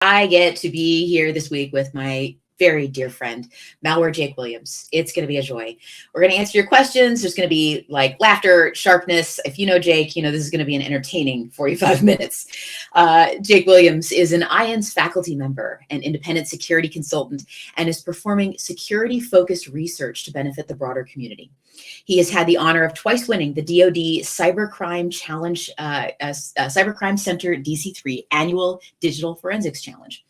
I get to be here this week with my very dear friend, Malware Jake Williams. It's going to be a joy. We're going to answer your questions. There's going to be like laughter, sharpness. If you know Jake, you know this is going to be an entertaining 45 minutes. Jake Williams is an IANS faculty member and independent security consultant and is performing security-focused research to benefit the broader community. He has had the honor of twice winning the DoD Cybercrime Challenge, Cybercrime Center DC3 Annual Digital Forensics Challenge.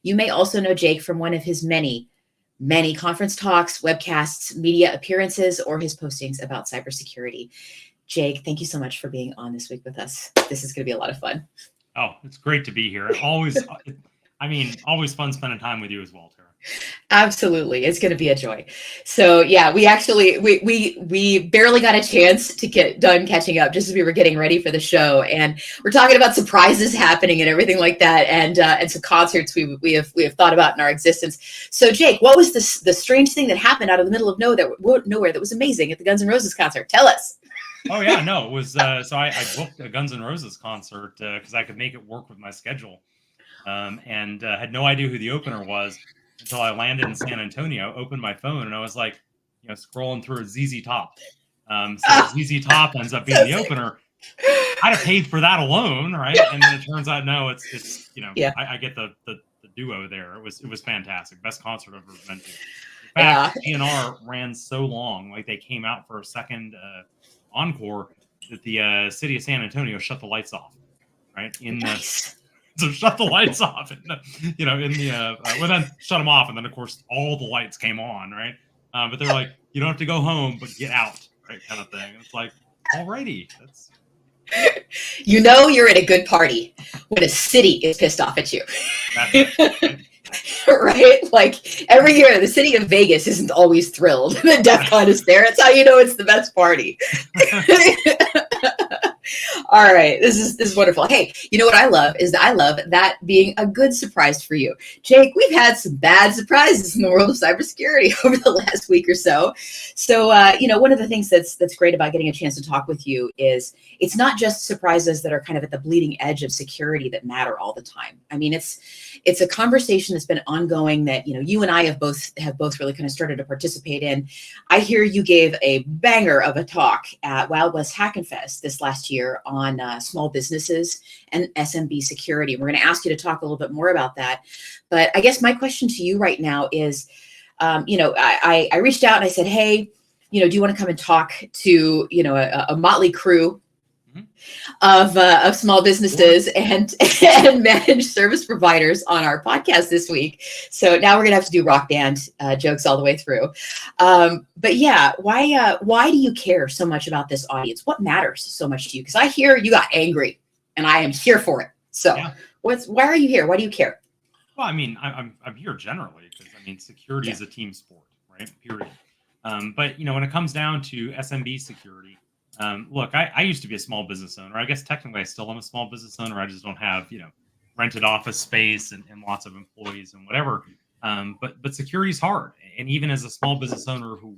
You may also know Jake from one of his many conference talks, webcasts, media appearances, or his postings about cybersecurity. Jake, thank you so much for being on this week with us. This is going to be a lot of fun. Oh, it's great to be here. Always fun spending time with you as well, Tara. Absolutely. It's going to be a joy. So yeah, we barely got a chance to get done catching up just as we were getting ready for the show. And we're talking about surprises happening and everything like that. And some concerts we have thought about in our existence. So Jake, what was the strange thing that happened out of the middle of nowhere that was amazing at the Guns N' Roses concert? Tell us. Oh yeah, no, it was, so I booked a Guns N' Roses concert because I could make it work with my schedule. And had no idea who the opener was until I landed in San Antonio, opened my phone, and I was like, scrolling through ZZ Top. So ZZ Top ends up being the opener. I'd have paid for that alone, right? And then it turns out, no, it's I get the duo there. It was fantastic. Best concert I've ever been to. In fact, GNR ran so long, like they came out for a second encore, that the city of San Antonio shut the lights off, right? So shut the lights off, and well, then shut them off, and then of course all the lights came on, right? But they're like, you don't have to go home, but get out, right? Kind of thing. It's like, alrighty, that's. You're at a good party when a city is pissed off at you. That's right. Right? Like every year, the city of Vegas isn't always thrilled. The DEF CON is there. It's how you know it's the best party. All right. This is wonderful. Hey, you know what I love is that I love that being a good surprise for you. Jake, we've had some bad surprises in the world of cybersecurity over the last week or so. So, one of the things that's great about getting a chance to talk with you is it's not just surprises that are kind of at the bleeding edge of security that matter all the time. I mean, it's a conversation that's been ongoing that, you and I have both really kind of started to participate in. I hear you gave a banger of a talk at Wild West Hackin' Fest this last year on small businesses and SMB security. We're going to ask you to talk a little bit more about that. But I guess my question to you right now is, I reached out and I said, hey, do you want to come and talk to, a motley crew of small businesses and managed service providers on our podcast this week. So now we're gonna have to do rock band jokes all the way through. But yeah, why do you care so much about this audience? What matters so much to you? Because I hear you got angry, and I am here for it. So yeah. Why are you here? Why do you care? Well, I mean, I'm here generally because security is a team sport, right? Period. But when it comes down to SMB security. Look, I used to be a small business owner. I guess technically I still am a small business owner. I just don't have, rented office space and lots of employees and whatever. But security is hard. And even as a small business owner who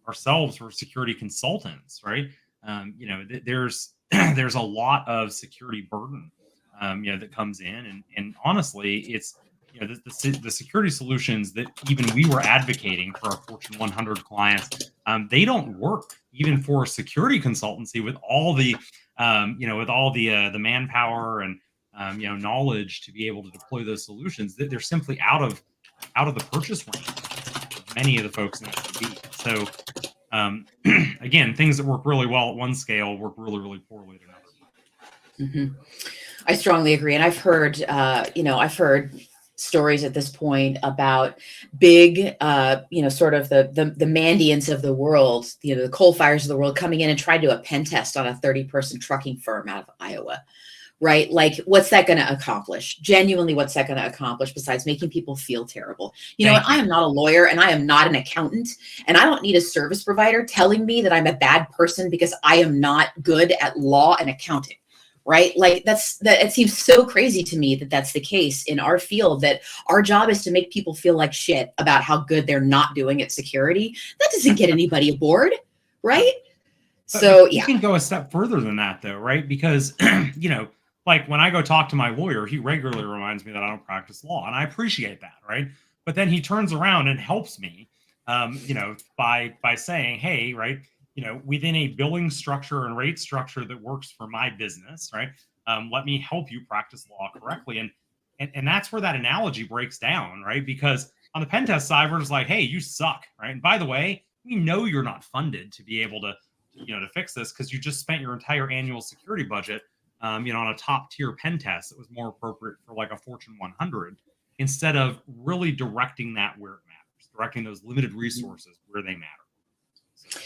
ourselves were security consultants, right? There's a lot of security burden, that comes in. And honestly, it's, the security solutions that even we were advocating for our Fortune 100 clients, they don't work even for a security consultancy with all the, the manpower and, knowledge to be able to deploy those solutions. They're simply out of the purchase range of many of the folks in SMB. So, again, things that work really well at one scale work really, really poorly at another. Mm-hmm. I strongly agree. And I've heard stories at this point about big, sort of the Mandians of the world, the coal fires of the world coming in and trying to do a pen test on a 30-person trucking firm out of Iowa, right? Like, what's that going to accomplish? Genuinely, what's that going to accomplish besides making people feel terrible? I am not a lawyer and I am not an accountant, and I don't need a service provider telling me that I'm a bad person because I am not good at law and accounting. Right? Like it seems so crazy to me that that's the case in our field, that our job is to make people feel like shit about how good they're not doing at security. That doesn't get anybody aboard. Right? So you can go a step further than that though, right? Because, like when I go talk to my lawyer, he regularly reminds me that I don't practice law, and I appreciate that, right? But then he turns around and helps me, by saying, "Hey, right, within a billing structure and rate structure that works for my business, right? Let me help you practice law correctly." And that's where that analogy breaks down, right? Because on the pen test side, we're just like, "Hey, you suck," right? And by the way, we know you're not funded to be able to fix this because you just spent your entire annual security budget on a top tier pen test that was more appropriate for like a Fortune 100 instead of really directing that where it matters, directing those limited resources where they matter. So,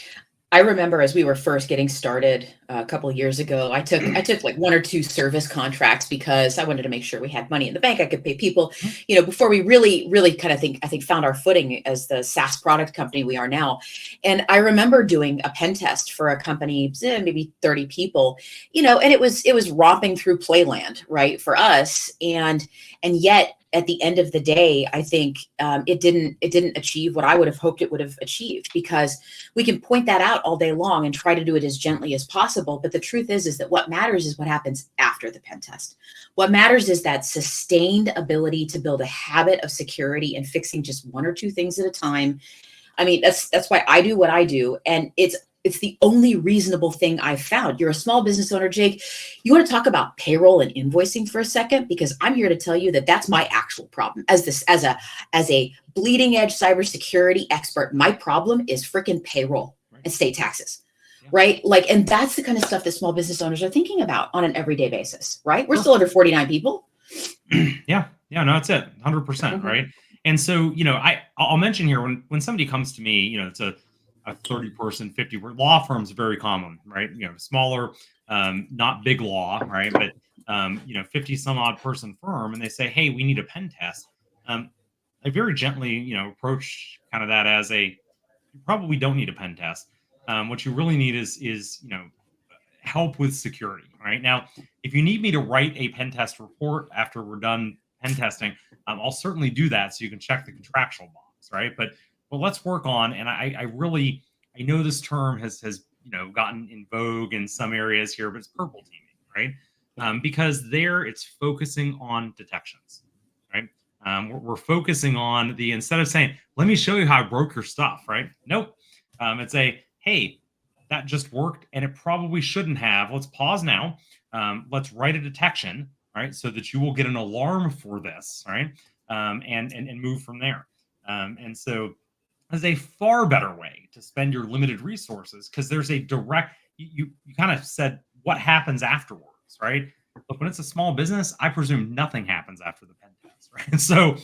I remember as we were first getting started a couple of years ago, I took like one or two service contracts because I wanted to make sure we had money in the bank. I could pay people, before we really kind of I think found our footing as the SaaS product company we are now. And I remember doing a pen test for a company, maybe 30 people, and it was romping through playland, right, for us. And yet at the end of the day, I think it didn't achieve what I would have hoped it would have achieved, because we can point that out all day long and try to do it as gently as possible. But the truth is that what matters is what happens after the pen test. What matters is that sustained ability to build a habit of security and fixing just one or two things at a time. I mean, that's why I do what I do. And it's the only reasonable thing I've found. You're a small business owner, Jake. You want to talk about payroll and invoicing for a second? Because I'm here to tell you that that's my actual problem as a bleeding edge cybersecurity expert. My problem is freaking payroll and state taxes, right? Like, and that's the kind of stuff that small business owners are thinking about on an everyday basis, right? We're still under 49 people. Yeah, no, that's it, 100%, right? And so, I'll mention here when somebody comes to me, it's a 30-person, 50 law firms are very common, right? Smaller, not big law, right? But 50 some odd person firm, and they say, "Hey, we need a pen test." I very gently, approach kind of that as you probably don't need a pen test. What you really need is help with security, right? Now, if you need me to write a pen test report after we're done pen testing, I'll certainly do that so you can check the contractual box, right? But let's work on, and I know this term has gotten in vogue in some areas here, but it's purple teaming, right? Because there it's focusing on detections, right? We're focusing on instead of saying, "Let me show you how I broke your stuff," right? Nope. It's hey, that just worked and it probably shouldn't have. Let's pause now. Let's write a detection, right? So that you will get an alarm for this, right? And move from there. And so is a far better way to spend your limited resources, because there's a direct, you kind of said what happens afterwards, right? Look, when it's a small business, I presume nothing happens after the pen test, right? And so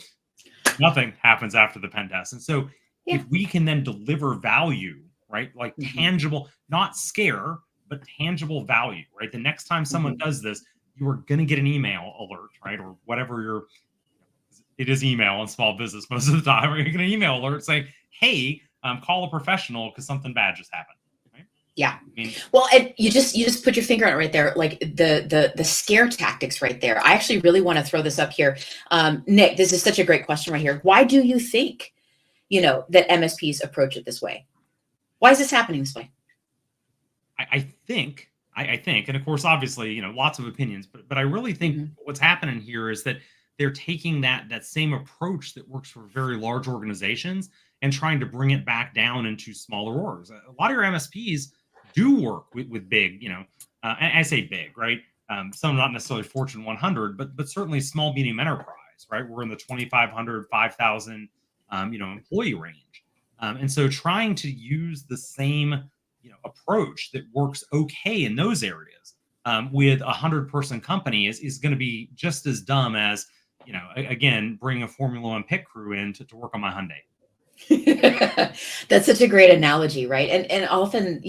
nothing happens after the pen test. And so if we can then deliver value, right? Like tangible, not scare, but tangible value, right? The next time someone does this, you are going to get an email alert, right? Or whatever it is email in small business most of the time, or you're going to email alert saying, "Hey, call a professional because something bad just happened." Right? Yeah. Well, and you just put your finger on it right there, like the scare tactics right there. I actually really want to throw this up here. Nick, this is such a great question right here. Why do you think, that MSPs approach it this way? Why is this happening this way? I think, and of course, obviously, lots of opinions, but I really think what's happening here is that they're taking that same approach that works for very large organizations and trying to bring it back down into smaller orgs. A lot of your MSPs do work with big, and I say big, right? Some not necessarily Fortune 100, but certainly small, medium enterprise, right? We're in the 2,500, 5,000, employee range. And so trying to use the same, approach that works okay in those areas with 100-person company is going to be just as dumb as, again, bring a Formula One pit crew in to work on my Hyundai. That's such a great analogy, right? And often,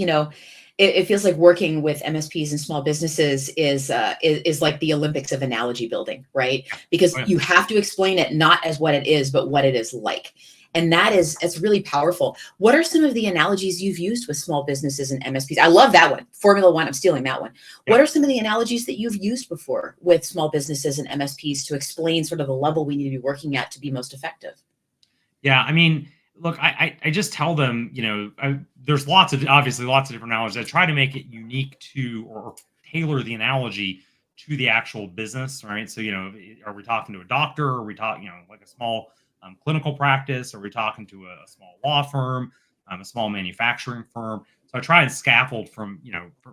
it feels like working with MSPs and small businesses is like the Olympics of analogy building, right? Because you have to explain it not as what it is, but what it is like. And it's really powerful. What are some of the analogies you've used with small businesses and MSPs? I love that one. Formula One, I'm stealing that one. Yeah. What are some of the analogies that you've used before with small businesses and MSPs to explain sort of the level we need to be working at to be most effective? Yeah, I mean, look, I just tell them, there's obviously lots of different analogies. I try to make it unique to or tailor the analogy to the actual business, right? So, are we talking to a doctor? Are we talking, like a small clinical practice? Are we talking to a small law firm, a small manufacturing firm? So I try and scaffold from,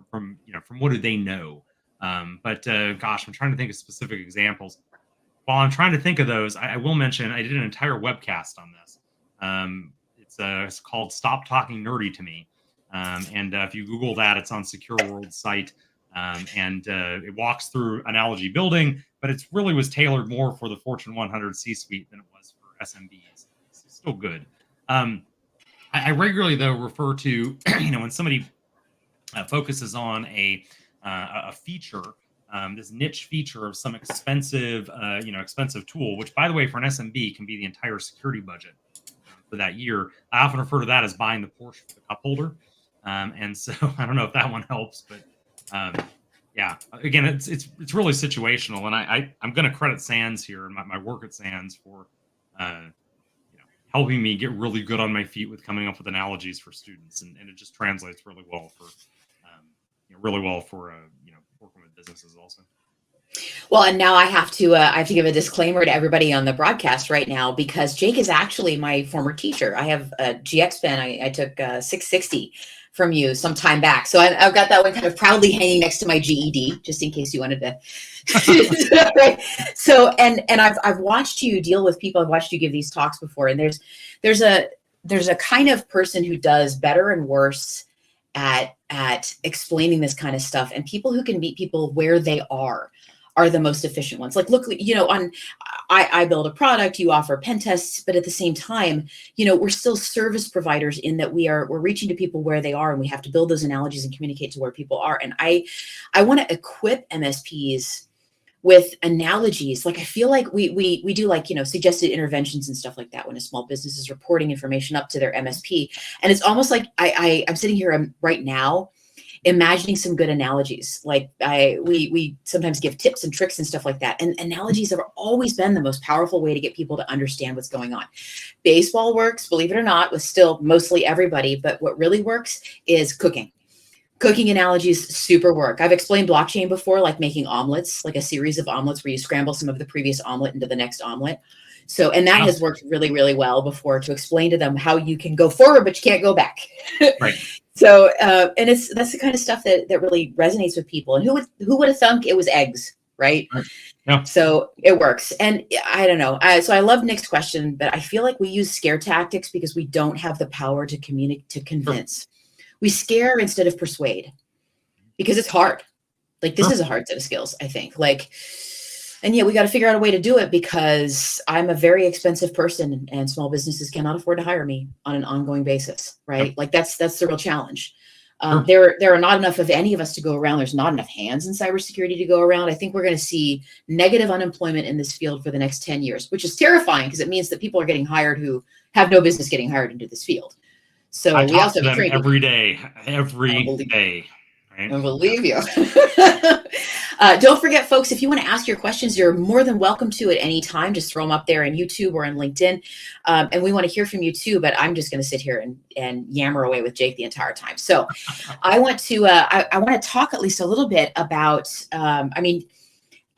from what do they know? But gosh, I'm trying to think of specific examples. While I'm trying to think of those, I will mention I did an entire webcast on this. It's called "Stop Talking Nerdy to Me," and if you Google that, it's on Secure World's site, and it walks through analogy building, but it really was tailored more for the Fortune 100 C-suite than it was for SMBs. It's still good. I regularly though refer to when somebody focuses on a feature, this niche feature of some expensive, expensive tool, which, by the way, for an SMB can be the entire security budget for that year. I often refer to that as buying the Porsche for the cup holder. And so I don't know if that one helps, but yeah, again, it's really situational. And I'm going to credit SANS here and my work at SANS for helping me get really good on my feet with coming up with analogies for students, and it just translates really well for working with businesses also. Well, and now I have to give a disclaimer to everybody on the broadcast right now, because Jake is actually my former teacher. I have a GX pen. I took 660 from you some time back. So I've got that one kind of proudly hanging next to my GED, just in case you wanted to. Right. So, and I've watched you deal with people. I've watched you give these talks before, and there's a kind of person who does better and worse at explaining this kind of stuff, and people who can meet people where they are the most efficient ones. Like, look, I build a product, you offer pen tests, but at the same time, we're still service providers in that we're reaching to people where they are, and we have to build those analogies and communicate to where people are. And I want to equip MSPs with analogies. Like, I feel like we do, like, suggested interventions and stuff like that when a small business is reporting information up to their MSP. And it's almost like I'm sitting here right now imagining some good analogies. Like we sometimes give tips and tricks and stuff like that. And analogies have always been the most powerful way to get people to understand what's going on. Baseball works, believe it or not, with still mostly everybody. But what really works is cooking. Cooking analogies super work. I've explained blockchain before, like making omelets, like a series of omelets where you scramble some of the previous omelet into the next omelet. So, and that has worked really, really well before, to explain to them how you can go forward, but you can't go back. Right. So, and that's the kind of stuff that really resonates with people. And who would have thunk it was eggs, right? Yeah. So it works. And I don't know. So I love Nick's question, but I feel like we use scare tactics because we don't have the power to communicate, to convince. We scare instead of persuade, because it's hard. Like, this is a hard set of skills, I think. And yet we got to figure out a way to do it, because I'm a very expensive person, and small businesses cannot afford to hire me on an ongoing basis, right? Yep. Like that's the real challenge. There are not enough of any of us to go around. There's not enough hands in cybersecurity to go around. I think we're going to see negative unemployment in this field for the next 10 years, which is terrifying, because it means that people are getting hired who have no business getting hired into this field. So I we talk also to have them every day. I believe you. Don't forget, folks, if you want to ask your questions, you're more than welcome to at any time. Just throw them up there on YouTube or on LinkedIn. And we want to hear from you too, but I'm just going to sit here and yammer away with Jake the entire time. So I want to I want to talk at least a little bit about,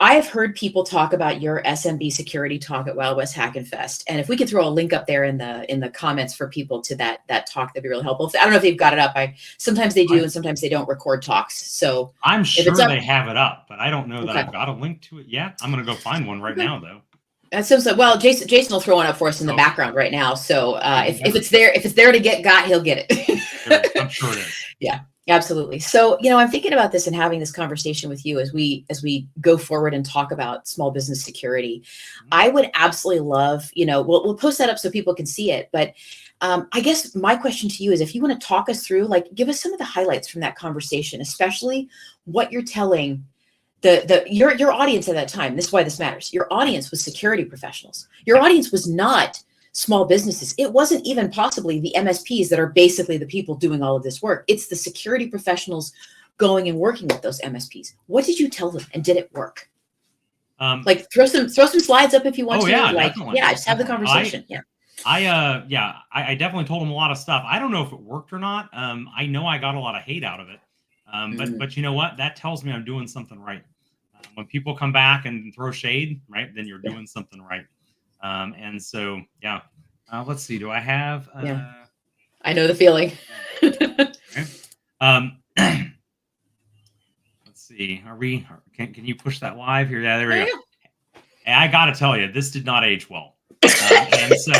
I have heard people talk about your SMB security talk at Wild West Hack and Fest. And if we could throw a link up there in the comments for people to that talk, that'd be really helpful. I don't know if they've got it up. Sometimes they do, and sometimes they don't record talks. So I'm sure they have it up, but I don't know that I've got a link to it yet. I'm going to go find one right now, though. Well, Jason will throw one up for us in the background right now. So if it's there to get got, he'll get it. I'm sure it is. Yeah. Absolutely. So, I'm thinking about this and having this conversation with you as we go forward and talk about small business security. I would absolutely love, we'll post that up so people can see it. But I guess my question to you is, if you want to talk us through, give us some of the highlights from that conversation, especially what you're telling your audience at that time. This is why this matters. Your audience was security professionals. Your audience was not small businesses. It wasn't even possibly the MSPs that are basically the people doing all of this work. It's the security professionals going and working with those MSPs. What did you tell them, and did it work? Throw some slides up if you want to. Definitely. Just have the conversation. I definitely told them a lot of stuff. I don't know if it worked or not. I know I got a lot of hate out of it. But you know what? That tells me I'm doing something right. When people come back and throw shade, right, then you're doing something right. And so, yeah. Let's see. Do I have? I know the feeling. Okay. Let's see. Are we? Can you push that live here? Yeah, there we go. Hey, I got to tell you, this did not age well. And so,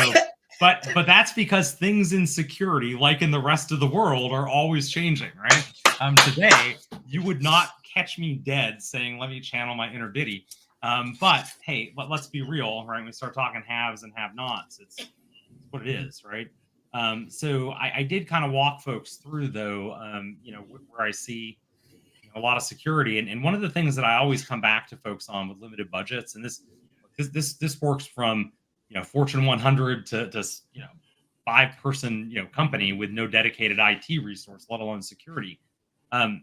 but that's because things in security, like in the rest of the world, are always changing, right? Today, you would not catch me dead saying, "Let me channel my inner Biddy." But hey, let's be real, right? When we start talking haves and have-nots, it's what it is, right? So I did kind of walk folks through, though, where I see a lot of security, and one of the things that I always come back to folks on with limited budgets, and this works from Fortune 100 to 5-person company with no dedicated IT resource, let alone security. You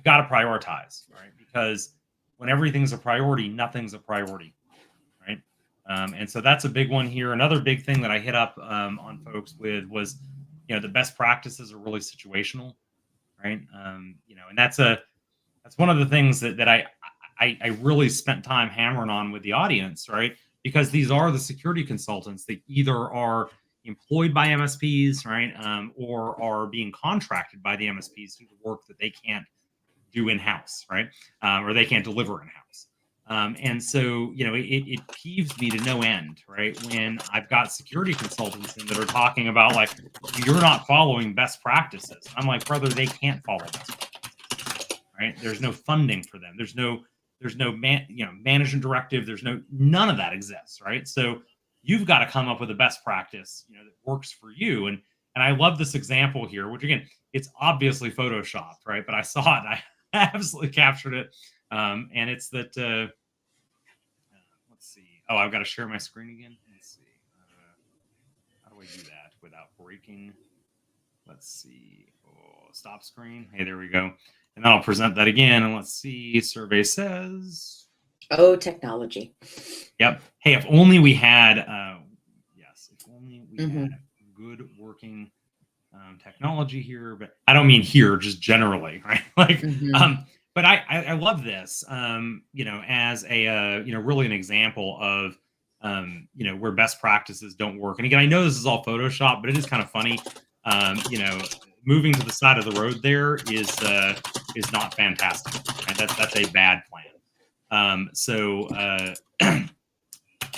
got to prioritize, right? Because when everything's a priority, nothing's a priority, right? And so that's a big one here. Another big thing that I hit up on folks with was, the best practices are really situational, right? And that's one of the things that I really spent time hammering on with the audience, right? Because these are the security consultants that either are employed by MSPs, right, or are being contracted by the MSPs to do the work that they can't do in-house, right, or they can't deliver in-house. And so, it peeves me to no end, right, when I've got security consultants in that are talking about, like, you're not following best practices. I'm like, brother, they can't follow best practices, right? There's no funding for them. There's no management directive. There's none of that exists, right? So you've got to come up with a best practice, that works for you. And I love this example here, which again, it's obviously photoshopped, right? But I saw it. I absolutely captured it. And it's that, let's see. Oh, I've got to share my screen again. Let's see. How do I do that without breaking? Let's see. Oh, stop screen. Hey, there we go. And then I'll present that again. And let's see. Survey says. Oh, technology. Yep. Hey, if only we had, if only we had good working technology here, but I don't mean here, just generally, right? Like, but I love this, as a, really an example of, where best practices don't work. And again, I know this is all Photoshop, but it is kind of funny. Moving to the side of the road there is not fantastic. Right? That's a bad plan. So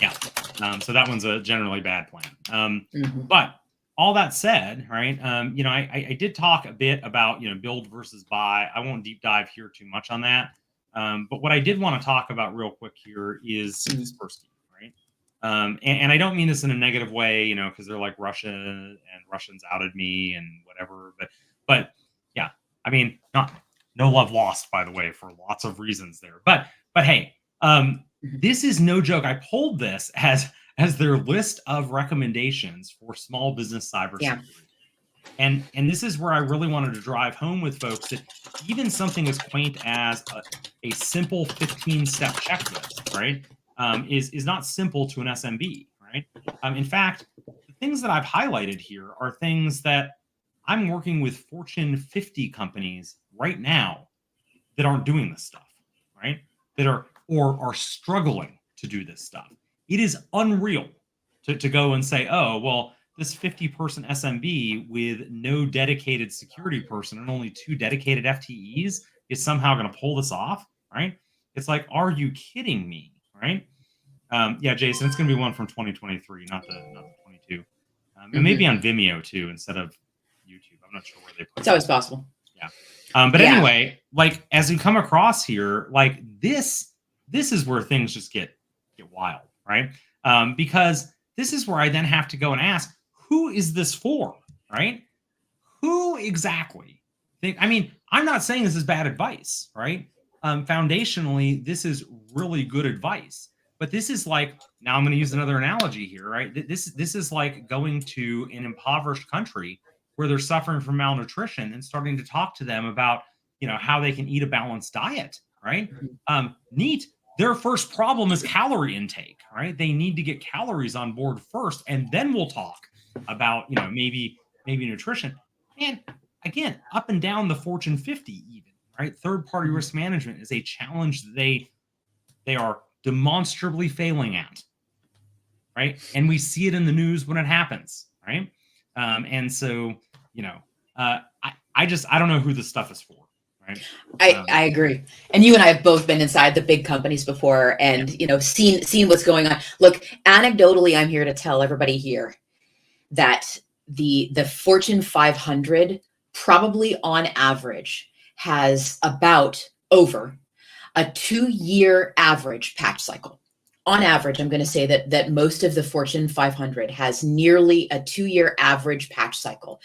that one's a generally bad plan. But all that said, right, I did talk a bit about, build versus buy. I won't deep dive here too much on that. But what I did want to talk about real quick here is Kaspersky, right? And I don't mean this in a negative way, because they're like Russia and Russians outed me and whatever. But yeah, I mean, no love lost, by the way, for lots of reasons there. But hey, this is no joke. I pulled this as their list of recommendations for small business cybersecurity. Yeah. And this is where I really wanted to drive home with folks that even something as quaint as a simple 15-step checklist, right, is not simple to an SMB, right? In fact, the things that I've highlighted here are things that I'm working with Fortune 50 companies right now that aren't doing this stuff, right? That are struggling to do this stuff. It is unreal to go and say, oh, well, this 50-person SMB with no dedicated security person and only 2 dedicated FTEs is somehow going to pull this off, right? It's like, are you kidding me, right? Yeah, Jason, it's going to be one from 2023, not the 22. And maybe on Vimeo too, instead of YouTube. I'm not sure where they put it. It's always possible. Yeah. But anyway, like, as we come across here, like this is where things just get wild, right? Because this is where I then have to go and ask, who is this for, right? Who exactly? I'm not saying this is bad advice, right? Foundationally, this is really good advice. But this is like, now I'm going to use another analogy here, right? This is like going to an impoverished country where they're suffering from malnutrition and starting to talk to them about, how they can eat a balanced diet, right? Neat. Their first problem is calorie intake, right? They need to get calories on board first, and then we'll talk about, maybe nutrition. And again, up and down the Fortune 50 even, right? Third-party risk management is a challenge that they they are demonstrably failing at, right? And we see it in the news when it happens, right? And so, you know, I don't know who this stuff is for, right? I agree. And you and I have both been inside the big companies before and, Yeah. seen what's going on. Look, anecdotally, I'm here to tell everybody here that the Fortune 500 probably on average has about over a 2-year average patch cycle. On average, I'm going to say that most of the Fortune 500 has nearly a 2-year average patch cycle.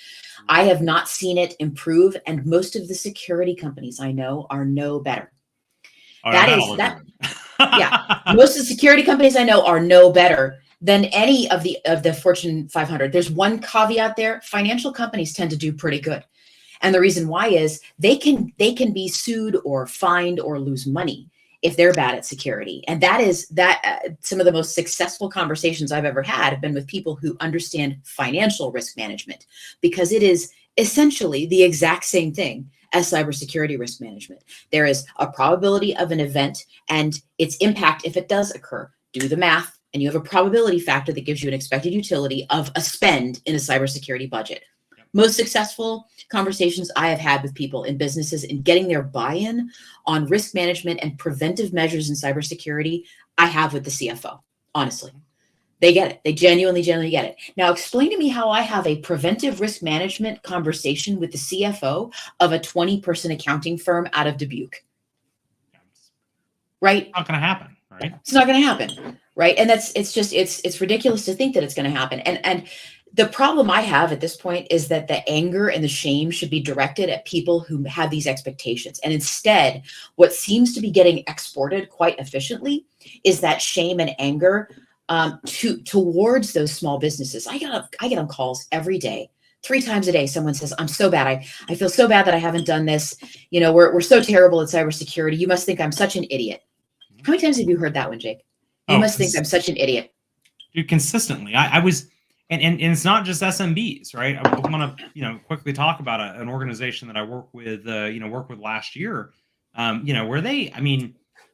I have not seen it improve, and most of the security companies I know are no better. Yeah. Most of the security companies I know are no better than any of the Fortune 500. There's one caveat there: financial companies tend to do pretty good, and the reason why is they can be sued or fined or lose money if they're bad at security. And some of the most successful conversations I've ever had have been with people who understand financial risk management, because it is essentially the exact same thing as cybersecurity risk management. There is a probability of an event and its impact if it does occur. Do the math, and you have a probability factor that gives you an expected utility of a spend in a cybersecurity budget. Most successful conversations I have had with people in businesses in getting their buy-in on risk management and preventive measures in cybersecurity, I have with the CFO. Honestly, they get it. They genuinely get it. Now, explain to me how I have a preventive risk management conversation with the CFO of a 20-person accounting firm out of Dubuque. Right? Not going to happen, right? It's not going to happen, right? And it's ridiculous to think that it's going to happen. And the problem I have at this point is that the anger and the shame should be directed at people who have these expectations. And instead, what seems to be getting exported quite efficiently is that shame and anger towards those small businesses. I get on calls every day. 3 times a day, someone says, "I'm so bad. I feel so bad that I haven't done this. We're so terrible at cybersecurity. You must think I'm such an idiot." How many times have you heard that one, Jake? You must think I'm such an idiot. Dude, consistently. I was, and it's not just SMBs, right? I want to, quickly talk about an organization that I work with last year, where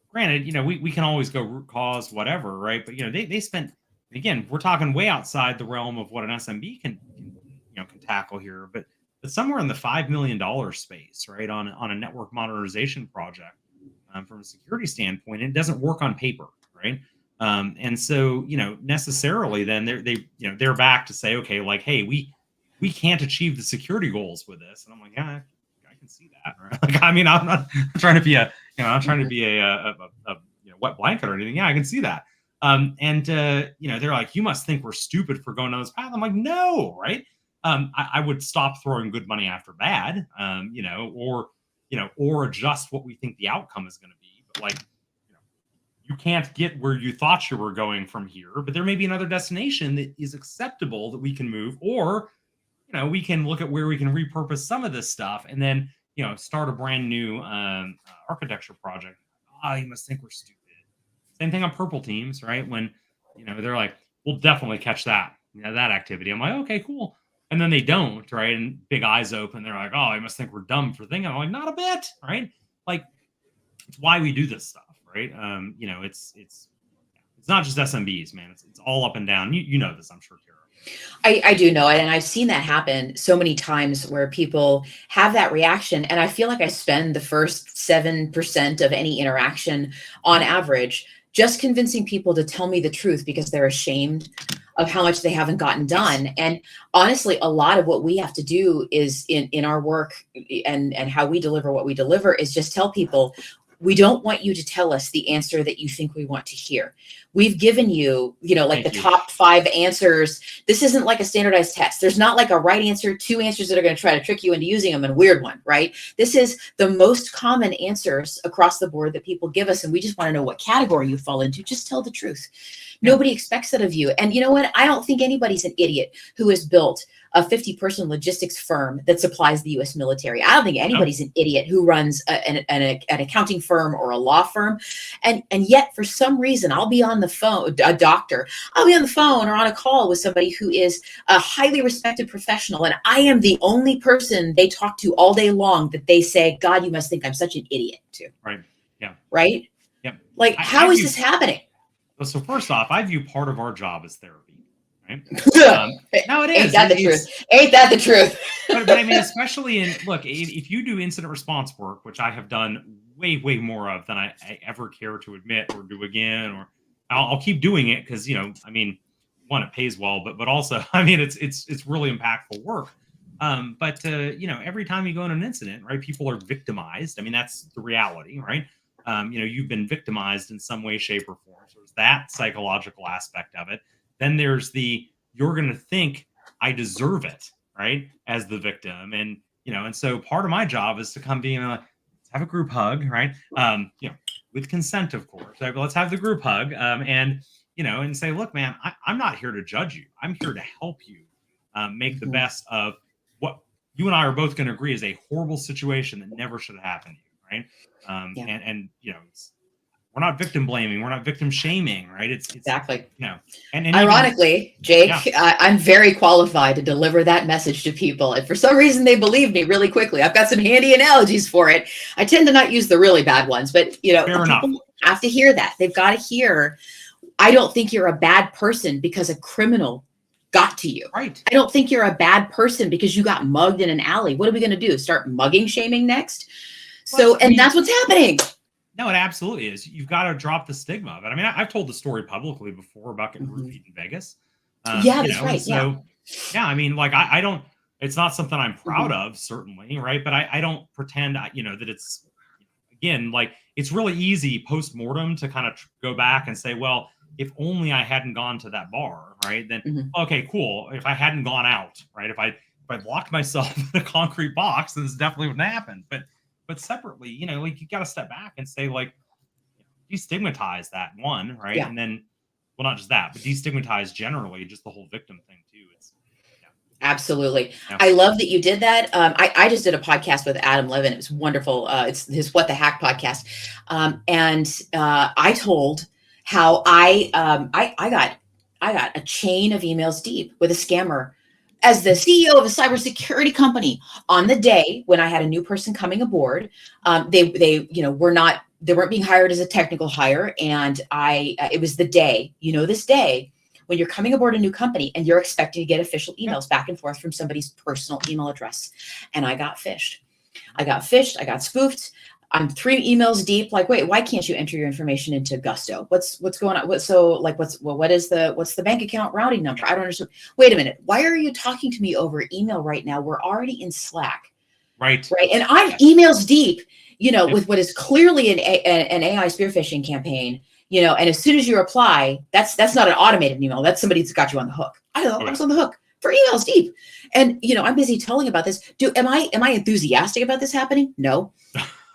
granted, we can always go root cause, whatever, right? But, they spent, again, we're talking way outside the realm of what an SMB can tackle here, but somewhere in the $5 million space, right? On a network modernization project. From a security standpoint, it doesn't work on paper, right? And so, necessarily then they're back to say, okay, like, hey, we can't achieve the security goals with this. And I'm like, yeah, I can see that, right? Like, I'm not trying to be a wet blanket or anything. Yeah, I can see that. They're like, you must think we're stupid for going down this path. I'm like, no, right? I would stop throwing good money after bad, or adjust what we think the outcome is going to be. But you can't get where you thought you were going from here, but there may be another destination that is acceptable that we can move, or, we can look at where we can repurpose some of this stuff and then, start a brand new architecture project. You must think we're stupid. Same thing on purple teams, right? When, they're like, we'll definitely catch that, that activity. I'm like, okay, cool. And then they don't, right? And big eyes open. They're like, oh, I must think we're dumb for thinking. I'm like, not a bit, right? Like, it's why we do this stuff, right? It's not just SMBs, man. It's all up and down. You know this, I'm sure, Kara. I do know it, and I've seen that happen so many times where people have that reaction, and I feel like I spend the first 7% of any interaction on average just convincing people to tell me the truth because they're ashamed of how much they haven't gotten done. And honestly, a lot of what we have to do is in our work and how we deliver what we deliver is just tell people, we don't want you to tell us the answer that you think we want to hear. We've given you, top 5 answers. This isn't like a standardized test. There's not like a right answer, 2 answers that are going to try to trick you into using them, and a weird one, right? This is the most common answers across the board that people give us, and we just want to know what category you fall into. Just tell the truth. Nobody expects that of you. And you know what? I don't think anybody's an idiot who has built a 50-person logistics firm that supplies the U.S. military. I don't think anybody's an idiot who runs an accounting firm or a law firm. And yet, for some reason, I'll be on the phone, a doctor, I'll be on the phone or on a call with somebody who is a highly respected professional, and I am the only person they talk to all day long that they say, God, you must think I'm such an idiot, too. Right. Yeah. Right? Yep. Like, how is this happening? So first off, I view part of our job as therapy, right? No, it Ain't is. that the truth? Ain't that the truth? but I mean, especially if you do incident response work, which I have done way more of than I ever care to admit or do again, or I'll keep doing it because I mean, one, it pays well, but also, I mean, it's really impactful work. But every time you go in an incident, right, people are victimized. I mean, that's the reality, right? You've been victimized in some way, shape, or form. So there's that psychological aspect of it. Then there's you're going to think I deserve it, right, as the victim, and so part of my job is to come being like, let's have a group hug, right? With consent, of course. Right? But let's have the group hug, and say, look, man, I'm not here to judge you. I'm here to help you make the best of what you and I are both going to agree is a horrible situation that never should have happened to you, right? And we're not victim blaming, we're not victim shaming, right? It's exactly. And ironically, Jake, I'm very qualified to deliver that message to people, and for some reason they believe me really quickly. I've got some handy analogies for it. I tend to not use the really bad ones, but people have to hear that. They've got to hear, I don't think you're a bad person because a criminal got to you. Right. I don't think you're a bad person because you got mugged in an alley. What are we going to do? Start mugging shaming next? That's what's happening. No, it absolutely is. You've got to drop the stigma of it. I mean, I've told the story publicly before about getting roofied in Vegas. That's right. So, I mean, like, I don't, it's not something I'm proud of, certainly, right? But I don't pretend, that it's, again, like, it's really easy post-mortem to kind of go back and say, well, if only I hadn't gone to that bar, right? Then, okay, cool. If I hadn't gone out, right? If I locked myself in a concrete box, then this definitely wouldn't happen. But separately, like, you got to step back and say, like, destigmatize that one, right? And then, well, not just that, but destigmatize generally just the whole victim thing too. Absolutely. I love that you did that. I just did a podcast with Adam Levin. It was wonderful. It's his What the Hack podcast. And I told how I got a chain of emails deep with a scammer as the CEO of a cybersecurity company on the day when I had a new person coming aboard. They weren't being hired as a technical hire. And it was the day, this day when you're coming aboard a new company and you're expecting to get official emails back and forth from somebody's personal email address. And I got phished. I got spoofed. I'm 3 emails deep. Like, wait, why can't you enter your information into Gusto? What's going on? What's the bank account routing number? I don't understand. Wait a minute. Why are you talking to me over email right now? We're already in Slack. Right. And I'm emails deep, with what is clearly an AI spear phishing campaign, and as soon as you reply, that's not an automated email. That's somebody that's got you on the hook. I was on the hook for emails deep. And, I'm busy telling about this. Am I enthusiastic about this happening? No.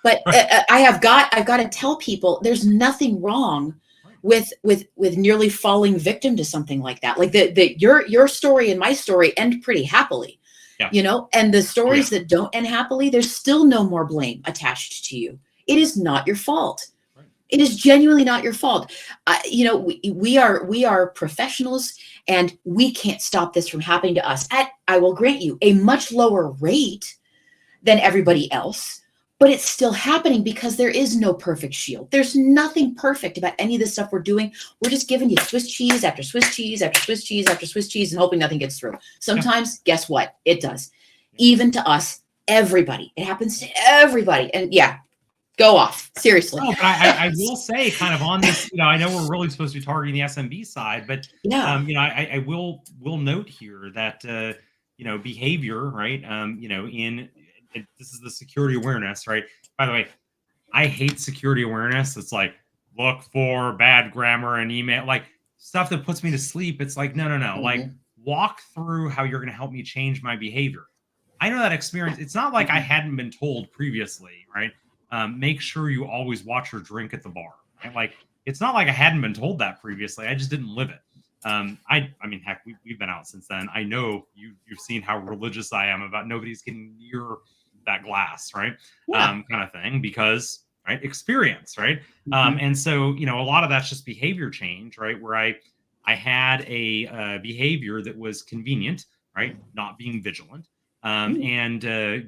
But I've got to tell people there's nothing wrong with nearly falling victim to something like that. Like your story and my story end pretty happily, and the stories that don't end happily, there's still no more blame attached to you. It is not your fault. It is genuinely not your fault. We are professionals, and we can't stop this from happening to us at, I will grant you, a much lower rate than everybody else. But it's still happening because there is no perfect shield. There's nothing perfect about any of this stuff we're doing. We're just giving you Swiss cheese after Swiss cheese after Swiss cheese after Swiss cheese and hoping nothing gets through. Sometimes, guess what? It does. Even to us, everybody. It happens to everybody. And go off. Seriously. No, but I will say, kind of on this, I know we're really supposed to be targeting the SMB side, but I will note here that behavior, right? This is the security awareness, right? By the way, I hate security awareness. It's like, look for bad grammar and email, like stuff that puts me to sleep. It's like, no. Like, walk through how you're going to help me change my behavior. I know that experience. It's not like I hadn't been told previously, right? Make sure you always watch your drink at the bar. Right? Like, it's not like I hadn't been told that previously. I just didn't live it. I mean, heck, we've been out since then. I know you've seen how religious I am about nobody's getting near that glass, right? Kind of thing, because experience, right? And so a lot of that's just behavior change, right? Where I had a behavior that was convenient, right? Not being vigilant, and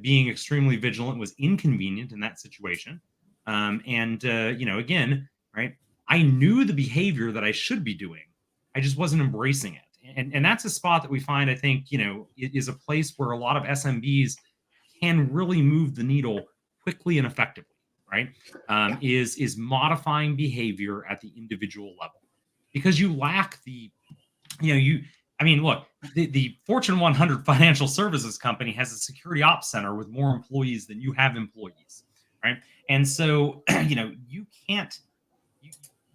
being extremely vigilant was inconvenient in that situation. Again, right? I knew the behavior that I should be doing. I just wasn't embracing it. And that's a spot that we find, I think, it is a place where a lot of SMBs can really move the needle quickly and effectively, right? Is modifying behavior at the individual level, because you lack look, the Fortune 100 financial services company has a security ops center with more employees than you have employees, right? And so, you can't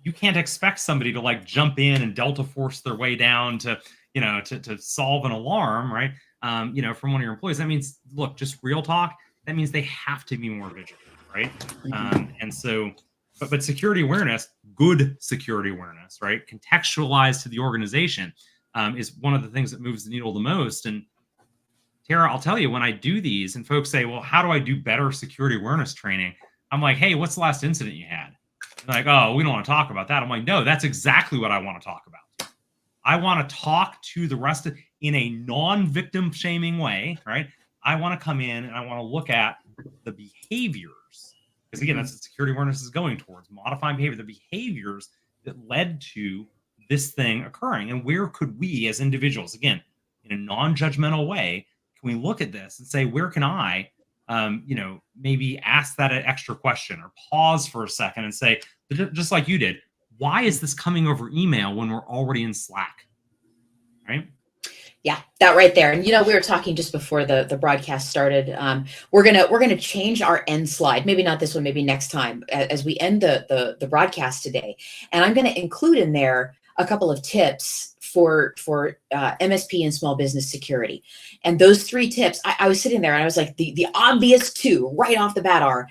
you can't expect somebody to like jump in and Delta force their way down to solve an alarm, right? From one of your employees. That means, look, just real talk. That means they have to be more vigilant, right? And so, but security awareness, good security awareness, right, contextualized to the organization, is one of the things that moves the needle the most. And Tara, I'll tell you, when I do these and folks say, well, how do I do better security awareness training? I'm like, hey, what's the last incident you had? They're like, oh, we don't want to talk about that. I'm like, no, that's exactly what I want to talk about. I want to talk to the rest of in a non-victim shaming way, right? I want to come in and I want to look at the behaviors, because again, that's what security awareness is going towards, modifying behavior, the behaviors that led to this thing occurring. And where could we as individuals, again, in a non-judgmental way, can we look at this and say, where can I maybe ask that an extra question or pause for a second and say, just like you did, why is this coming over email when we're already in Slack? Right? Yeah, that right there. And we were talking just before the broadcast started. We're gonna change our end slide. Maybe not this one. Maybe next time as we end the broadcast today. And I'm going to include in there a couple of tips for MSP and small business security. And those 3 tips, I was sitting there and I was like, the obvious 2 right off the bat are,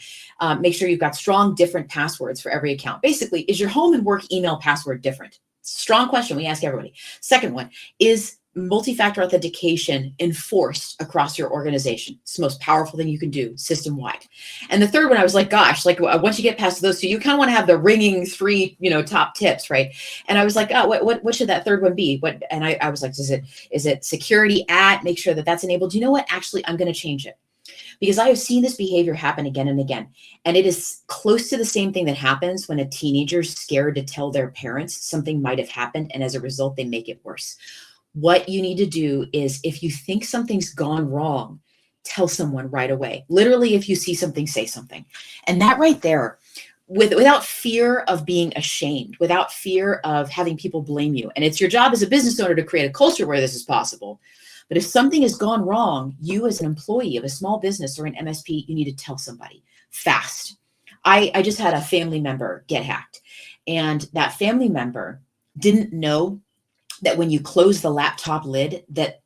make sure you've got strong different passwords for every account. Basically, is your home and work email password different? Strong question we ask everybody. Second one is multi-factor authentication enforced across your organization. It's the most powerful thing you can do system-wide. And the third one, I was like, gosh, like once you get past those 2, you kind of want to have the ringing 3, top tips, right? And I was like, oh, what should that third one be? And I was like, is it security at, make sure that that's enabled? You know what? Actually, I'm going to change it, because I have seen this behavior happen again and again. And it is close to the same thing that happens when a teenager's scared to tell their parents something might have happened. And as a result, they make it worse. What you need to do is, if you think something's gone wrong, tell someone right away. Literally, if you see something, say something. And that right there, without fear of being ashamed, without fear of having people blame you. And it's your job as a business owner to create a culture where this is possible. But if something has gone wrong, you as an employee of a small business or an MSP, you need to tell somebody fast. I just had a family member get hacked, and that family member didn't know that when you close the laptop lid, that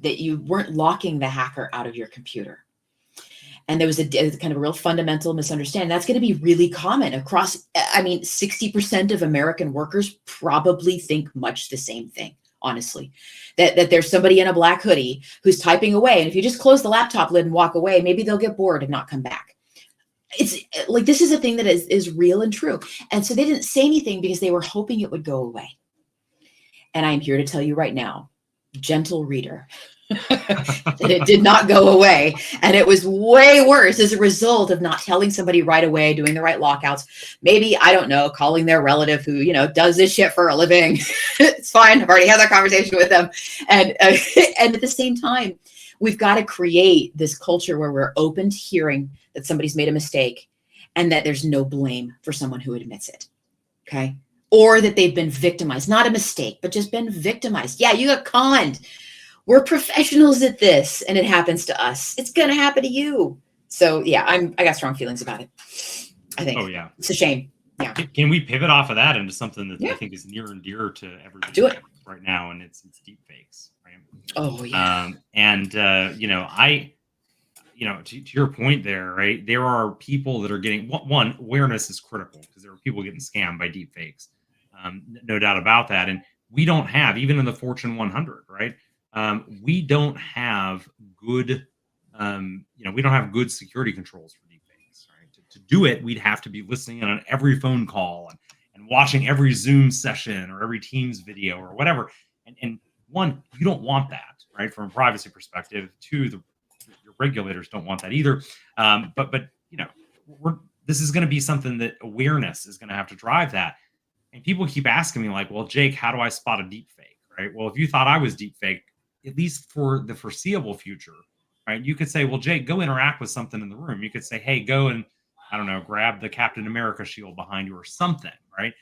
you weren't locking the hacker out of your computer. And there was a kind of a real fundamental misunderstanding. That's going to be really common across, 60% of American workers probably think much the same thing, honestly, that there's somebody in a black hoodie who's typing away. And if you just close the laptop lid and walk away, maybe they'll get bored and not come back. It's like, this is a thing that is real and true. And so they didn't say anything because they were hoping it would go away. And I'm here to tell you right now, gentle reader, that it did not go away. And it was way worse as a result of not telling somebody right away, doing the right lockouts. Maybe, I don't know, calling their relative who, does this shit for a living. It's fine. I've already had that conversation with them. And at the same time, we've got to create this culture where we're open to hearing that somebody's made a mistake and that there's no blame for someone who admits it. Okay. Or that they've been victimized, not a mistake, but just been victimized. Yeah, you got conned. We're professionals at this, and it happens to us. It's going to happen to you. So yeah, I got strong feelings about it. I think. Oh yeah, it's a shame. Yeah. Can we pivot off of that into something that I think is near and dear to everybody right now, and it's deep fakes, right? Oh yeah. To your point there, right? There are people that are getting one awareness is critical, because there are people getting scammed by deep fakes. No doubt about that. And we don't have, even in the Fortune 100, right? We don't have good, we don't have good security controls for deepfakes, right? To do it, we'd have to be listening in on every phone call and watching every Zoom session or every Teams video or whatever. And one, you don't want that, right? From a privacy perspective. Two, your regulators don't want that either. But this is going to be something that awareness is going to have to drive that. And people keep asking me like, well, Jake, how do I spot a deep fake? Right. Well, if you thought I was deep fake, at least for the foreseeable future, right, you could say, well, Jake, go interact with something in the room. You could say, hey, go and, I don't know, grab the Captain America shield behind you or something. Right.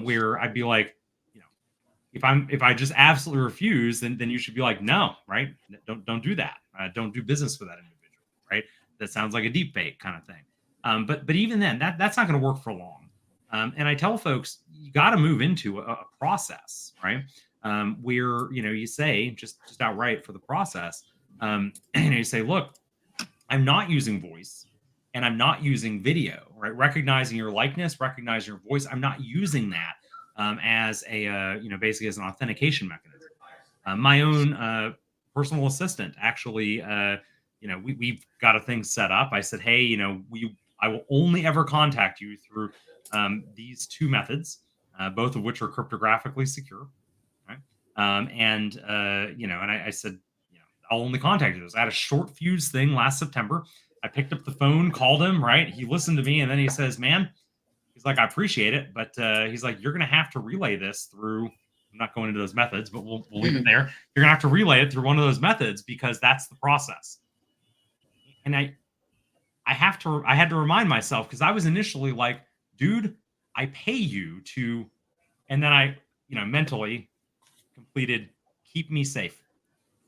Where I'd be like, you know, if I just absolutely refuse, then you should be like, no, right. Don't do that. Don't do business with that individual. Right. That sounds like a deep fake kind of thing. But even then, that's not going to work for long. And I tell folks, you got to move into a process, right? Where, you know, you say just outright for the process, and you say, look, I'm not using voice and I'm not using video, right? Recognizing your likeness, recognizing your voice. I'm not using that as a, you know, basically as an authentication mechanism. My own personal assistant actually, you know, we've got a thing set up. I said, hey, you know, I will only ever contact you through these two methods, both of which are cryptographically secure. Right? You know, and I said, you know, I'll only contact you. I had a short fuse thing last September. I picked up the phone, called him, right? He listened to me, and then he says, man, he's like, I appreciate it, but he's like, you're going to have to relay this through, I'm not going into those methods, but we'll leave it there. You're going to have to relay it through one of those methods because that's the process. And I had to remind myself, because I was initially like, dude, I pay you to, and then I, you know, mentally completed, keep me safe,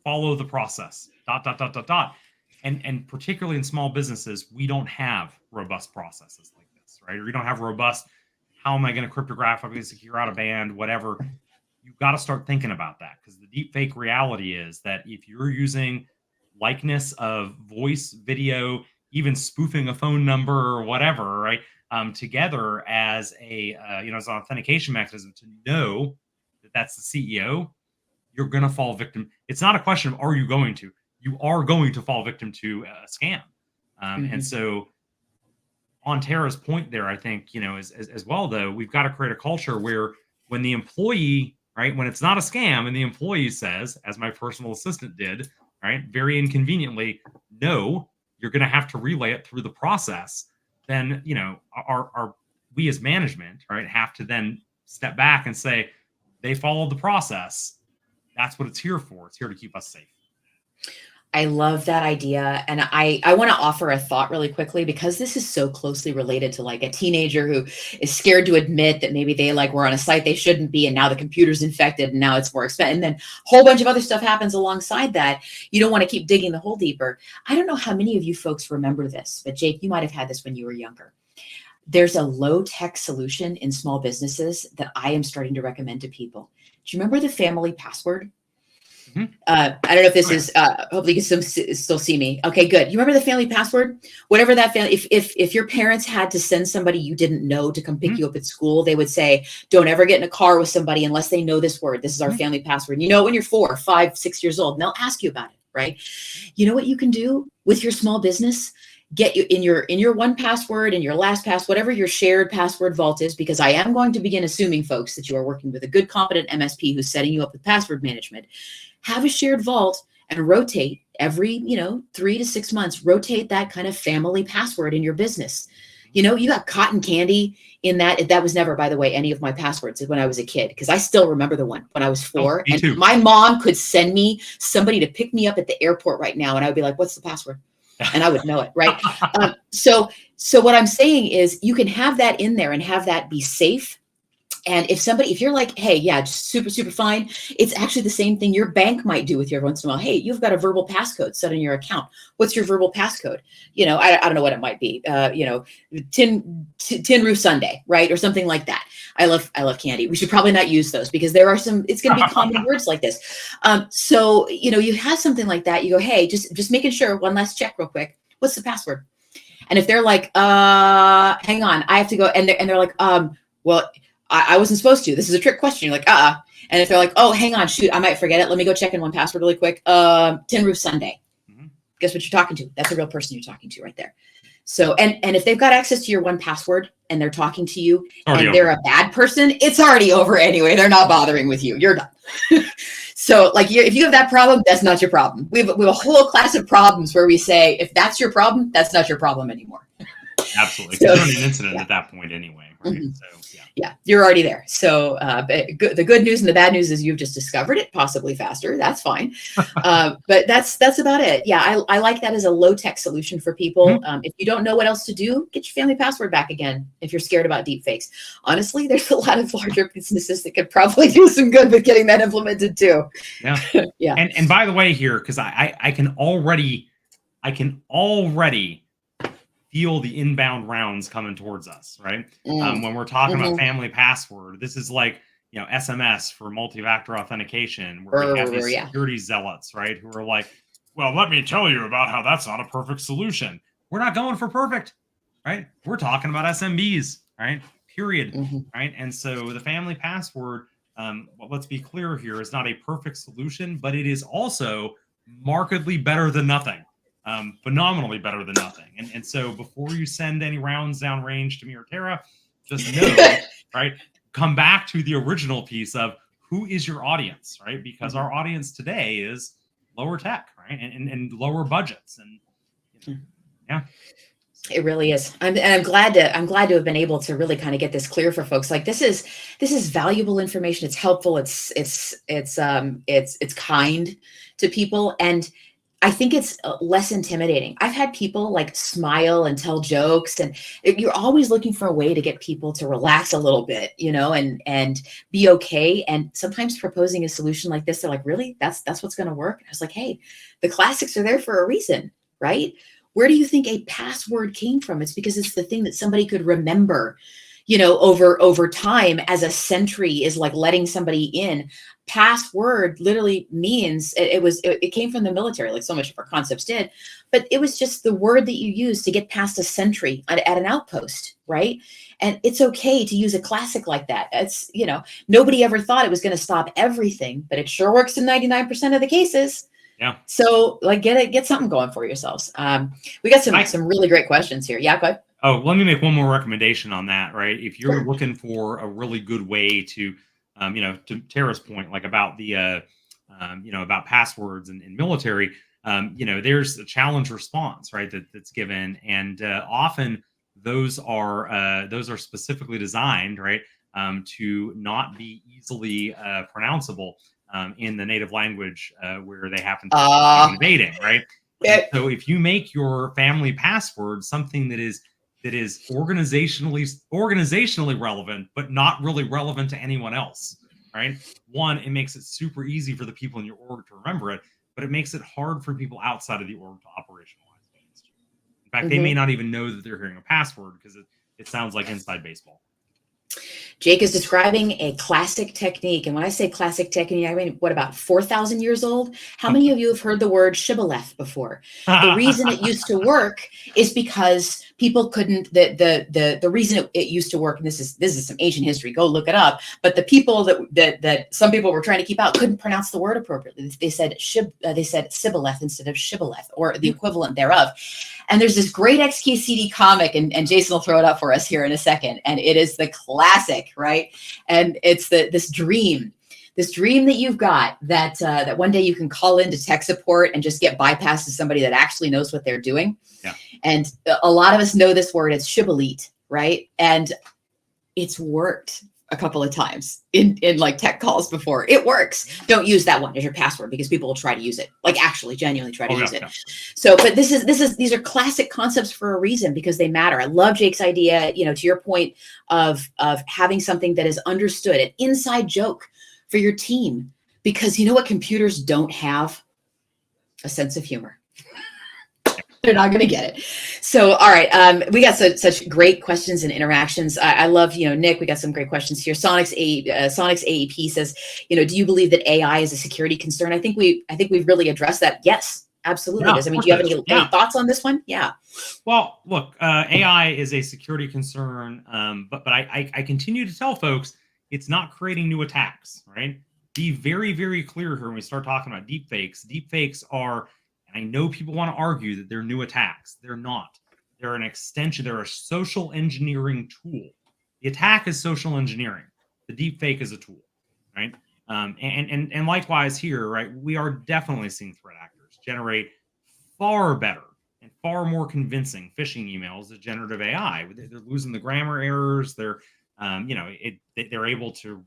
follow the process, ... And particularly in small businesses, we don't have robust processes like this, right? Or we don't have robust, how am I going to cryptographically secure out a band, whatever. You've got to start thinking about that, because the deep fake reality is that if you're using likeness of voice, video, even spoofing a phone number or whatever, right, together as a you know, as an authentication mechanism to know that that's the CEO, you're going to fall victim. It's not a question of are you going to. You are going to fall victim to a scam. And so on Tara's point there, I think, you know, as well, though, we've got to create a culture where when the employee, right, when it's not a scam and the employee says, as my personal assistant did, right, very inconveniently, no, you're going to have to relay it through the process, then, you know, we as management, right, have to then step back and say, they followed the process. That's what it's here for. It's here to keep us safe. I love that idea. And I want to offer a thought really quickly, because this is so closely related to like a teenager who is scared to admit that maybe they like were on a site they shouldn't be, and now the computer's infected and now it's more expensive. And then a whole bunch of other stuff happens alongside that. You don't want to keep digging the hole deeper. I don't know how many of you folks remember this, but Jake, you might have had this when you were younger. There's a low-tech solution in small businesses that I am starting to recommend to people. Do you remember the family password? I don't know if this is, hopefully you can still see me. Okay, good. You remember the family password? Whatever that family, if your parents had to send somebody you didn't know to come pick you up at school, they would say, don't ever get in a car with somebody unless they know this word. This is our family password. And you know, when you're 4, 5, 6 years old, and they'll ask you about it, right? You know what you can do with your small business? Get you in your 1Password and your LastPass, whatever your shared password vault is, because I am going to begin assuming, folks, that you are working with a good, competent MSP who's setting you up with password management. Have a shared vault and rotate every, you know, 3 to 6 months, rotate that kind of family password in your business. You know, you got cotton candy in that. That was never, by the way, any of my passwords when I was a kid, because I still remember the one when I was 4. Me too. And my mom could send me somebody to pick me up at the airport right now, and I would be like, what's the password? And I would know it, right? So what I'm saying is you can have that in there and have that be safe. And if you're like, hey, yeah, just super, super fine, it's actually the same thing your bank might do with you every once in a while. Hey, you've got a verbal passcode set in your account. What's your verbal passcode? You know, I don't know what it might be. You know, tin roof sundae, right? Or something like that. I love candy. We should probably not use those, because there are it's going to be common words like this. So, you know, you have something like that. You go, hey, just making sure, one last check real quick. What's the password? And if they're like, hang on, I have to go. And they're like, well, I wasn't supposed to. This is a trick question. You're like, And if they're like, oh, hang on, shoot, I might forget it. Let me go check in 1Password really quick. Tin roof sundae. Guess what you're talking to? That's a real person you're talking to right there. So, and if they've got access to your 1Password and they're talking to you and they're a bad person, it's already over anyway. They're not bothering with you. You're done. So like if you have that problem, that's not your problem. We have a whole class of problems where we say, if that's your problem, that's not your problem anymore. Absolutely. So, Because you're in an incident at that point anyway, right? mhm. So, yeah. Yeah, you're already there. So the good news and the bad news is you've just discovered it, possibly faster. That's fine. But that's about it. Yeah, I like that as a low tech solution for people. Mhm. If you don't know what else to do, get your family password back again. If you're scared about deep fakes, honestly, there's a lot of larger businesses that could probably do some good with getting that implemented too. Yeah. Yeah. And by the way, here, because I can already feel the inbound rounds coming towards us, right? Mm. When we're talking about Hmm. family password, this is like, SMS for multi-factor authentication, where we have these Yeah. security zealots, right? Who are like, well, let me tell you about how that's not a perfect solution. We're not going for perfect, right? We're talking about SMBs, right? Period, Hmm. right? And so the family password, well, let's be clear here, is not a perfect solution, but it is also markedly better than nothing, phenomenally better than nothing. And so before you send any rounds downrange to me or Tara, just know, right? Come back to the original piece of who is your audience, right? Because Hmm. our audience today is lower tech, right? And lower budgets. And, yeah. So, It really is. I'm glad to have been able to really kind of get this clear for folks. Like this is valuable information. It's helpful. It's kind to people, and I think it's less intimidating. I've had people like smile and tell jokes, and you're always looking for a way to get people to relax a little bit, and be okay. And sometimes proposing a solution like this, they're like, "Really? That's what's going to work?" And I was like, "Hey, the classics are there for a reason, right? Where do you think a password came from? It's because it's the thing that somebody could remember, over time, as a sentry is like letting somebody in. Password literally means it came from the military, like so much of our concepts did, but it was just the word that you use to get past a sentry at an outpost, right? And it's okay to use a classic like that. It's, nobody ever thought it was going to stop everything, but it sure works in 99% of the cases. yeah. So like get something going for yourselves. We got I, some really great questions here. Yeah, go ahead. Oh, let me make one more recommendation on that, right? If you're Sure. looking for a really good way to, to Tara's point, like about the, about passwords and military, there's a challenge response, right? That's given, and often those are specifically designed, right, to not be easily pronounceable in the native language where they happen to be Uh, invading, right? And it, so if you make your family password something that is organizationally relevant, but not really relevant to anyone else, right? One, it makes it super easy for the people in your org to remember it, but it makes it hard for people outside of the org to operationalize it against you. In fact, they may mhm. not even know that they're hearing a password because it sounds like inside baseball. Jake is describing a classic technique. And when I say classic technique, I mean, what, about 4,000 years old? How many of you have heard the word shibboleth before? The reason it used to work is because people couldn't, the reason it used to work, and this is some ancient history, go look it up, but the people that some people were trying to keep out couldn't pronounce the word appropriately. They said sibboleth instead of shibboleth, or the equivalent thereof. And there's this great XKCD comic, and Jason will throw it up for us here in a second. And it is the classic, right? And it's this dream that you've got that one day you can call into tech support and just get bypassed to somebody that actually knows what they're doing. Yeah. And a lot of us know this word. It's shibboleth, right? And it's worked a couple of times in like tech calls before. It works. Don't use that one as your password because people will try to use it, like actually genuinely try to use it. So, but these are classic concepts for a reason, because they matter. I love Jake's idea, to your point of having something that is understood, an inside joke for your team, because you know what computers don't have? A sense of humor. They're not going to get it. So, all right. We got such great questions and interactions. I love, Nick, we got some great questions here. Sonic's AEP says, do you believe that AI is a security concern? I think we've really addressed that. Yes, absolutely. Yeah, Does. I mean, do you have any thoughts on this one? Yeah. Well, look, AI is a security concern, but I continue to tell folks it's not creating new attacks, right? Be very, very clear here when we start talking about deepfakes. Deepfakes are, and I know people want to argue that they're new attacks. They're not. They're an extension. They're a social engineering tool. The attack is social engineering. The deepfake is a tool, right? And likewise here, right? We are definitely seeing threat actors generate far better and far more convincing phishing emails than generative AI. They're losing the grammar errors. They're they're able to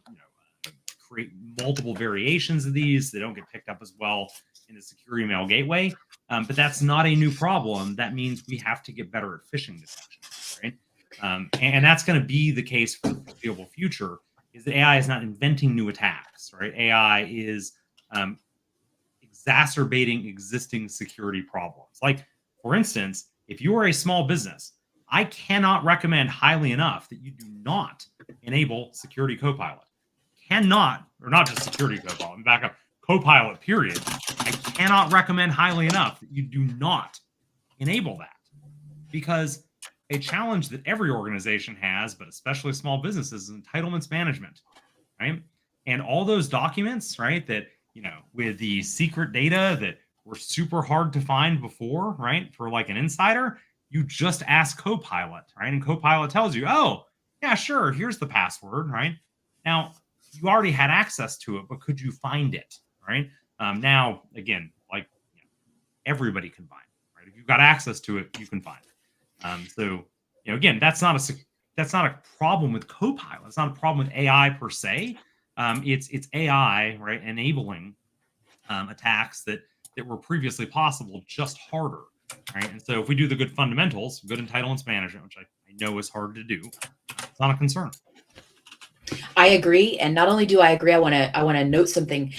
create multiple variations of these. They don't get picked up as well in the secure email gateway. But that's not a new problem. That means we have to get better at phishing detection, right? And that's going to be the case for the foreseeable future. Is that AI is not inventing new attacks, right? AI is exacerbating existing security problems. Like, for instance, if you are a small business, I cannot recommend highly enough that you do not enable Security Copilot. Cannot, or not just Security Copilot, back up, Copilot, period. I cannot recommend highly enough that you do not enable that, because a challenge that every organization has, but especially small businesses, is entitlements management, right? And all those documents, right, that, with the secret data that were super hard to find before, right, for like an insider, you just ask Copilot, right? And Copilot tells you, oh, yeah, sure, here's the password, right? Now, you already had access to it, but could you find it, right? Now, again, like, everybody can find it, right? If you've got access to it, you can find it. So, again, that's not a problem with Copilot. It's not a problem with AI per se. It's AI, right, enabling attacks that were previously possible, just harder, right? And so if we do the good fundamentals, good entitlements management, which I know is hard to do, it's not a concern. I agree, and not only do I agree, I want to note something.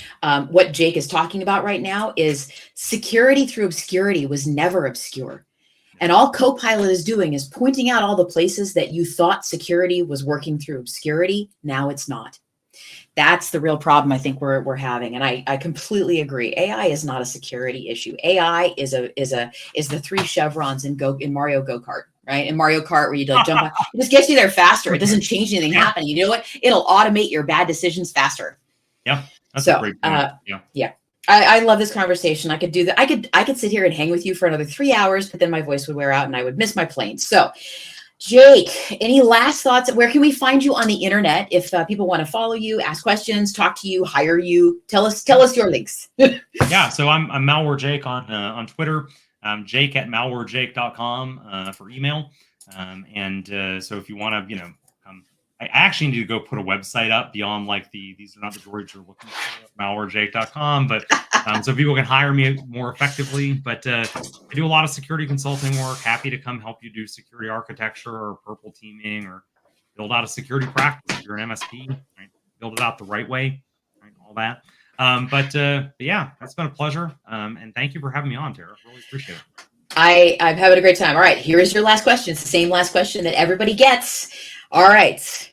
What Jake is talking about right now is security through obscurity was never obscure. And all Copilot is doing is pointing out all the places that you thought security was working through obscurity. Now it's not. That's the real problem I think we're having. And I completely agree. AI is not a security issue. AI is the 3 chevrons in Mario Go-Kart, right? In Mario Kart, where you like jump on, it just gets you there faster. It doesn't change anything happening. You know what? It'll automate your bad decisions faster. Yeah. That's a great point. Yeah. I love this conversation. I could do that. I could sit here and hang with you for another 3 hours, but then my voice would wear out and I would miss my plane. So, Jake, any last thoughts? Where can we find you on the internet if people want to follow you, ask questions, talk to you, hire you? Tell us your links. Yeah, so I'm Malware Jake on Twitter. Jake at malwarejake.com for email. So if you want to, I actually need to go put a website up beyond like these are not the droids you're looking for, malwarejake.com. But so people can hire me more effectively. But I do a lot of security consulting work. Happy to come help you do security architecture or purple teaming or build out a security practice. If you're an MSP, right? Build it out the right way, right? All that. But yeah, it's been a pleasure. And thank you for having me on, Tara. Really appreciate it. I'm having a great time. All right, here is your last question. It's the same last question that everybody gets. All right.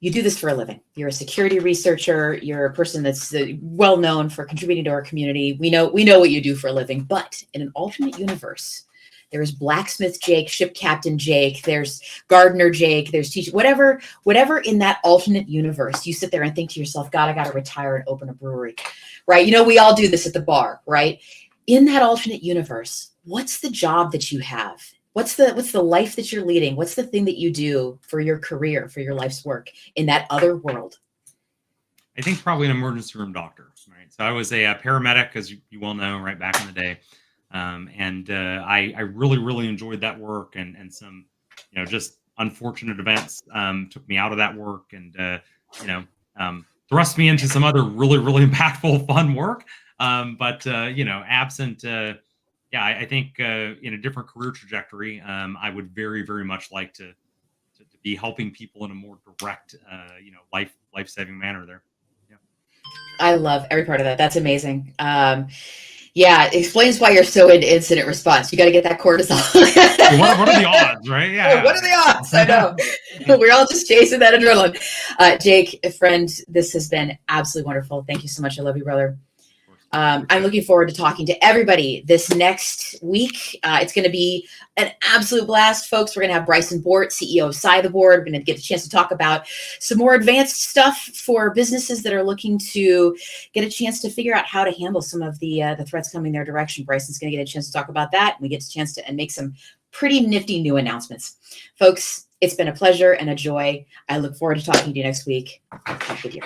You do this for a living. You're a security researcher. You're a person that's well known for contributing to our community. We know what you do for a living, but in an alternate universe, there's Blacksmith Jake, Ship Captain Jake, there's Gardener Jake, there's teacher, whatever in that alternate universe, you sit there and think to yourself, God, I got to retire and open a brewery, right? We all do this at the bar, right? In that alternate universe, what's the job that you have? What's the life that you're leading? What's the thing that you do for your career, for your life's work in that other world? I think probably an emergency room doctor, right? So I was a paramedic, as you well know, right back in the day. I really, really enjoyed that work, and some, just unfortunate events took me out of that work and, thrust me into some other really, really impactful, fun work. Absent, I think in a different career trajectory, I would very, very much like to be helping people in a more direct, life-saving manner there. Yeah. I love every part of that. That's amazing. Yeah, it explains why you're so into incident response. You got to get that cortisol. What are the odds, right? Yeah. What are the odds? I know. We're all just chasing that adrenaline. Jake, a friend, this has been absolutely wonderful. Thank you so much. I love you, brother. I'm looking forward to talking to everybody this next week. It's going to be an absolute blast, folks. We're going to have Bryson Bort, CEO of Cybersecurity. We're going to get a chance to talk about some more advanced stuff for businesses that are looking to get a chance to figure out how to handle some of the threats coming their direction. Bryson's going to get a chance to talk about that. And we get a chance to make some pretty nifty new announcements. Folks, it's been a pleasure and a joy. I look forward to talking to you next week. Have a good year.